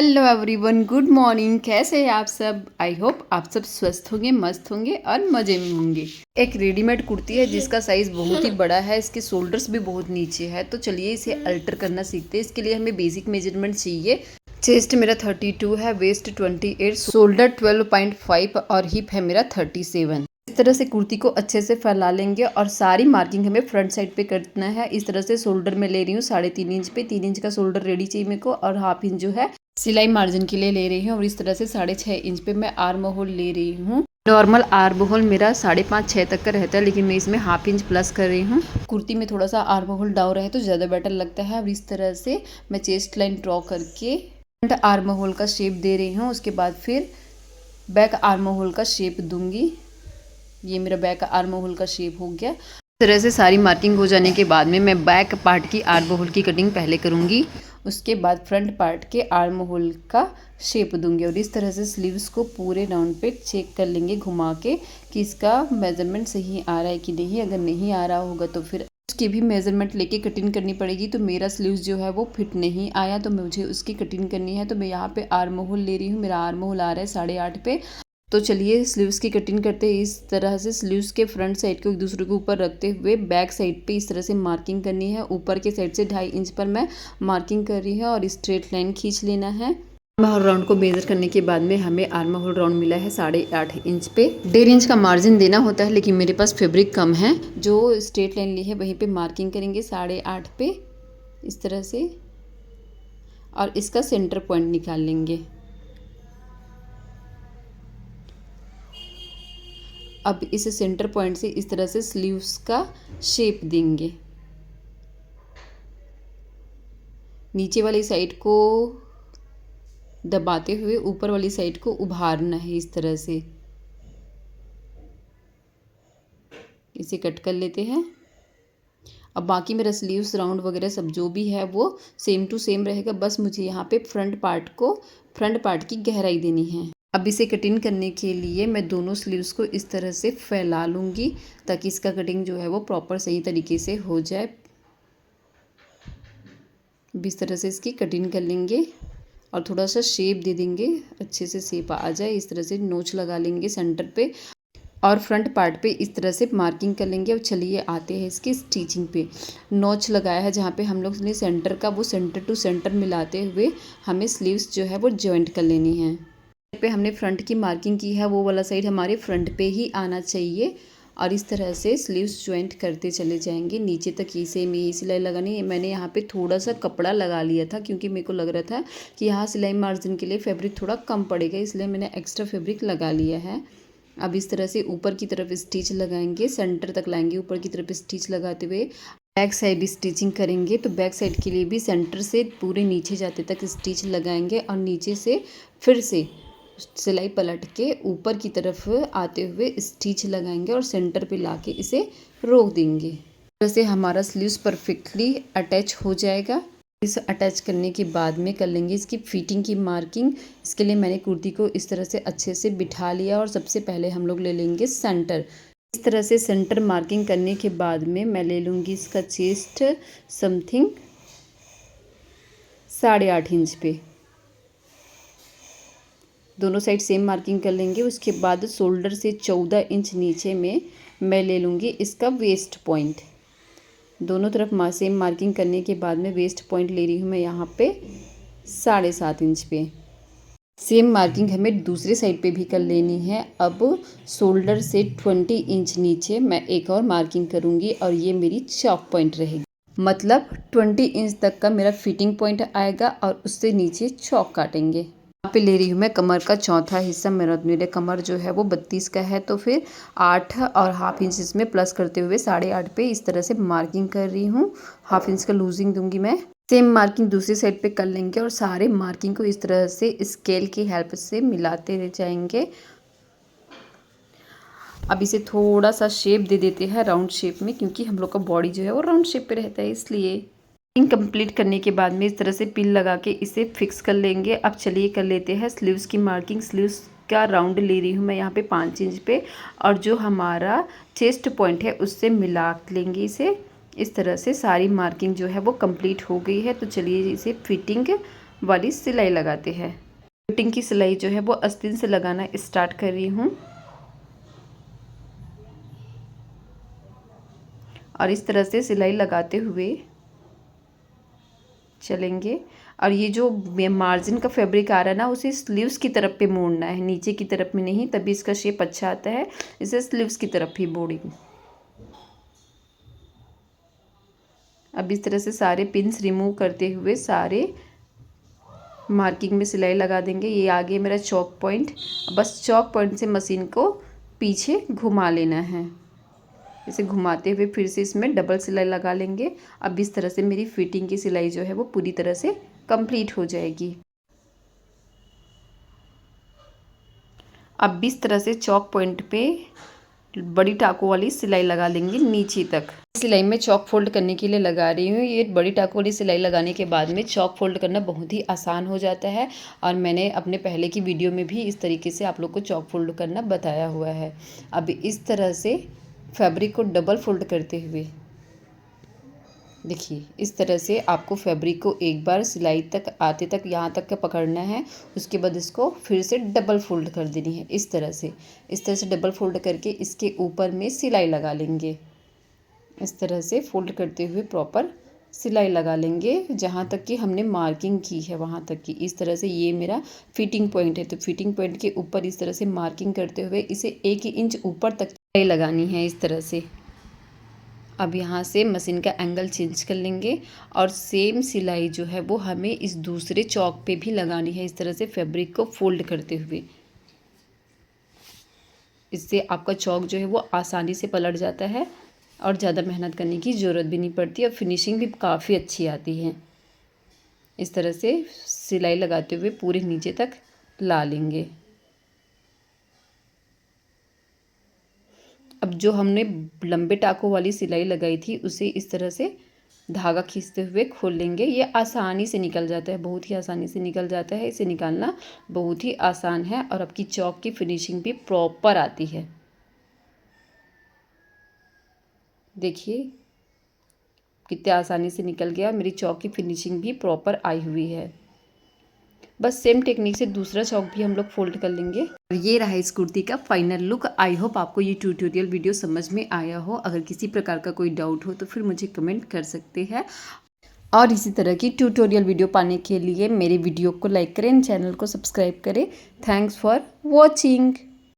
Hello everyone, good morning. कैसे हैं आप सब? आई होप आप सब स्वस्थ होंगे, मस्त होंगे और मज़े में होंगे। एक रेडीमेड कुर्ती है जिसका साइज़ बहुत ही बड़ा है, इसके शोल्डर्स भी बहुत नीचे है। तो चलिए इसे अल्टर करना सीखते हैं। इसके लिए हमें बेसिक मेजरमेंट चाहिए। चेस्ट मेरा 32 है, वेस्ट 28, शोल्डर 12.5 और हिप है मेरा 37। इस तरह से कुर्ती को अच्छे से फैला लेंगे और सारी मार्किंग हमें फ्रंट साइड पे करना है। इस तरह से शोल्डर में ले रही हूँ 3.5 इंच पे, 3 इंच का शोल्डर रेडी चाहिए मेरे को और हाफ इंच जो है सिलाई मार्जिन के लिए ले रही हूँ। और इस तरह से 6.5 इंच पे मैं आर्म होल ले रही हूँ। नॉर्मल आर्म होल मेरा 5.5-6 तक का रहता है, लेकिन मैं इसमें हाफ इंच प्लस कर रही हूँ। कुर्ती में थोड़ा सा आर्म होल डाउन रहे तो ज़्यादा बेटर लगता है। और इस तरह से मैं चेस्ट लाइन ड्रॉ करके फ्रंट आर्म होल का शेप दे रही हूँ। उसके बाद फिर बैक आर्म होल का शेप दूंगी। ये मेरा बैक आर्म होल का शेप हो गया। इस तरह से सारी मार्किंग हो जाने के बाद में मैं बैक पार्ट की आर्म होल की कटिंग पहले करूँगी, उसके बाद फ्रंट पार्ट के आर्म होल का शेप दूंगी। और इस तरह से स्लीव्स को पूरे राउंड पे चेक कर लेंगे घुमा के कि इसका मेजरमेंट सही आ रहा है कि नहीं। अगर नहीं आ रहा होगा तो फिर उसकी भी मेजरमेंट लेके कटिंग करनी पड़ेगी। तो मेरा स्लीव्स जो है वो फिट नहीं आया तो मुझे उसकी कटिंग करनी है। तो मैं यहाँ पे आर्म होल ले रही हूँ। मेरा आर्म होल आ रहा है 8.5 पे। तो चलिए स्लीव्स की कटिंग करते हैं। इस तरह से स्लीव्स के फ्रंट साइड को एक दूसरे के ऊपर रखते हुए बैक साइड पे इस तरह से मार्किंग करनी है। ऊपर के साइड से 2.5 इंच पर मैं मार्किंग कर रही है और स्ट्रेट लाइन खींच लेना है। आर्म होल राउंड को मेजर करने के बाद में हमें आर्म होल राउंड मिला है 8.5 इंच पे। 1.5 इंच का मार्जिन देना होता है, लेकिन मेरे पास फैब्रिक कम है। जो स्ट्रेट लाइन ली है वहीं पे मार्किंग करेंगे 8.5 पे इस तरह से, और इसका सेंटर पॉइंट निकाल लेंगे। अब इस सेंटर पॉइंट से इस तरह से स्लीव्स का शेप देंगे। नीचे वाली साइड को दबाते हुए ऊपर वाली साइड को उभारना है इस तरह से। इसे कट कर लेते हैं। अब बाकी मेरा स्लीव्स राउंड वगैरह सब जो भी है वो सेम टू सेम रहेगा। बस मुझे यहाँ पे फ्रंट पार्ट की गहराई देनी है। अब इसे कटिंग करने के लिए मैं दोनों स्लीव्स को इस तरह से फैला लूँगी ताकि इसका कटिंग जो है वो प्रॉपर सही तरीके से हो जाए। इस तरह से इसकी कटिंग कर लेंगे और थोड़ा सा शेप दे देंगे, अच्छे से शेप आ जाए। इस तरह से नोच लगा लेंगे सेंटर पे और फ्रंट पार्ट पे इस तरह से मार्किंग कर लेंगे। और चलिए आते हैं इसकी स्टिचिंग पे। नोच लगाया है जहाँ पे हम लोग ने सेंटर का, वो सेंटर टू सेंटर मिलाते हुए हमें स्लीव्स जो है वो जॉइंट कर लेनी है। पे हमने फ्रंट की मार्किंग की है, वो वाला साइड हमारे फ्रंट पे ही आना चाहिए। और इस तरह से स्लीव्स जॉइंट करते चले जाएंगे नीचे तक। ही सेम यही सिलाई लगानी है। मैंने यहाँ पे थोड़ा सा कपड़ा लगा लिया था क्योंकि मेरे को लग रहा था कि यहाँ सिलाई मार्जिन के लिए फैब्रिक थोड़ा कम पड़ेगा, इसलिए मैंने एक्स्ट्रा फैब्रिक लगा लिया है। अब इस तरह से ऊपर की तरफ स्टिच लगाएंगे, सेंटर तक लाएंगे, ऊपर की तरफ स्टिच लगाते हुए बैक साइड स्टिचिंग करेंगे। तो बैक साइड के लिए भी सेंटर से पूरे नीचे जाते तक स्टिच लगाएंगे और नीचे से फिर से सिलाई पलट के ऊपर की तरफ आते हुए स्टिच लगाएंगे और सेंटर पे लाके इसे रोक देंगे। इस तरह से हमारा स्लीव्स परफेक्टली अटैच हो जाएगा। इस अटैच करने के बाद में कर लेंगे इसकी फिटिंग की मार्किंग। इसके लिए मैंने कुर्ती को इस तरह से अच्छे से बिठा लिया और सबसे पहले हम लोग ले लेंगे सेंटर। इस तरह से सेंटर मार्किंग करने के बाद में मैं ले लूँगी इसका चेस्ट समथिंग 8.5 इंच पे। दोनों साइड सेम मार्किंग कर लेंगे। उसके बाद शोल्डर से 14 इंच नीचे में मैं ले लूँगी इसका वेस्ट पॉइंट। दोनों तरफ सेम मार्किंग करने के बाद में वेस्ट पॉइंट ले रही हूँ मैं यहाँ पे 7.5 इंच पे। सेम मार्किंग हमें दूसरे साइड पे भी कर लेनी है। अब शोल्डर से 20 इंच नीचे मैं एक और मार्किंग करूँगी और ये मेरी चॉक पॉइंट रहेगी। मतलब 20 इंच तक का मेरा फिटिंग पॉइंट आएगा और उससे नीचे चॉक काटेंगे। यहाँ पे ले रही हूँ मैं कमर का चौथा हिस्सा। मेरे कमर जो है वो 32 का है, तो फिर 8 और हाफ इंच इसमें प्लस करते हुए 8.5 पे इस तरह से मार्किंग कर रही हूँ। हाफ इंच का लूजिंग दूंगी मैं। सेम मार्किंग दूसरी साइड पे कर लेंगे और सारे मार्किंग को इस तरह से स्केल की हेल्प से मिलाते रह जाएंगे। अब इसे थोड़ा सा शेप दे देते हैं राउंड शेप में, क्योंकि हम लोग का बॉडी जो है वो राउंड शेप पे रहता है, इसलिए कंप्लीट करने के बाद में इस तरह से पिन लगा के इसे फिक्स कर लेंगे। अब चलिए कर लेते हैं स्लीव्स की मार्किंग। स्लीव्स का राउंड ले रही हूँ मैं यहाँ पे 5 इंच पे और जो हमारा चेस्ट पॉइंट है उससे मिला लेंगे इसे। इस तरह से सारी मार्किंग जो है वो कंप्लीट हो गई है। तो चलिए इसे फिटिंग वाली सिलाई लगाते हैं। फिटिंग की सिलाई जो है वो आस्तीन से लगाना स्टार्ट कर रही हूँ और इस तरह से सिलाई लगाते हुए चलेंगे। और ये जो मार्जिन का फैब्रिक आ रहा है ना, उसे स्लीव्स की तरफ पे मोड़ना है, नीचे की तरफ में नहीं, तभी इसका शेप अच्छा आता है। इसे स्लीव्स की तरफ ही मोड़ेंगे। अब इस तरह से सारे पिन्स रिमूव करते हुए सारे मार्किंग में सिलाई लगा देंगे। ये आगे मेरा चौक पॉइंट, बस चौक पॉइंट से मशीन को पीछे घुमा लेना है। इसे घुमाते हुए फिर से इसमें डबल सिलाई लगा लेंगे। अब इस तरह से मेरी फिटिंग की सिलाई जो है वो पूरी तरह से कंप्लीट हो जाएगी। अब इस तरह से चौक पॉइंट पे बड़ी टाकों वाली सिलाई लगा लेंगे नीचे तक। सिलाई में चौक फोल्ड करने के लिए लगा रही हूँ। ये बड़ी टाकों वाली सिलाई लगाने के बाद में चौक फोल्ड करना बहुत ही आसान हो जाता है और मैंने अपने पहले की वीडियो में भी इस तरीके से आप लोग को चौक फोल्ड करना बताया हुआ है। अब इस तरह से फैब्रिक को डबल फोल्ड करते हुए देखिए, इस तरह से आपको फैब्रिक को एक बार सिलाई तक आते तक यहाँ तक का पकड़ना है। उसके बाद इसको फिर से डबल फोल्ड कर देनी है। इस तरह से डबल फोल्ड करके इसके ऊपर में सिलाई लगा लेंगे। इस तरह से फोल्ड करते हुए प्रॉपर सिलाई लगा लेंगे जहाँ तक कि हमने मार्किंग की है वहाँ तक की। इस तरह से ये मेरा फिटिंग पॉइंट है, तो फिटिंग पॉइंट के ऊपर इस तरह से मार्किंग करते हुए इसे 1 इंच ऊपर तक सिलाई लगानी है इस तरह से। अब यहाँ से मशीन का एंगल चेंज कर लेंगे और सेम सिलाई जो है वो हमें इस दूसरे चौक पे भी लगानी है, इस तरह से फैब्रिक को फोल्ड करते हुए। इससे आपका चौक जो है वो आसानी से पलट जाता है और ज़्यादा मेहनत करने की ज़रूरत भी नहीं पड़ती और फिनिशिंग भी काफ़ी अच्छी आती है। इस तरह से सिलाई लगाते हुए पूरे नीचे तक ला लेंगे। अब जो हमने लंबे टाकों वाली सिलाई लगाई थी उसे इस तरह से धागा खींचते हुए खोल लेंगे। ये आसानी से निकल जाता है, बहुत ही आसानी से निकल जाता है। इसे निकालना बहुत ही आसान है और आपकी चौक की फिनिशिंग भी प्रॉपर आती है। देखिए कितने आसानी से निकल गया। मेरी चौक की फिनिशिंग भी प्रॉपर आई हुई है। बस सेम टेक्निक से दूसरा चौक भी हम लोग फोल्ड कर लेंगे। और ये रहा इस कुर्ती का फाइनल लुक। आई होप आपको ये ट्यूटोरियल वीडियो समझ में आया हो। अगर किसी प्रकार का कोई डाउट हो तो फिर मुझे कमेंट कर सकते हैं। और इसी तरह की ट्यूटोरियल वीडियो पाने के लिए मेरे वीडियो को लाइक करें, चैनल को सब्सक्राइब करें। Thanks for watching.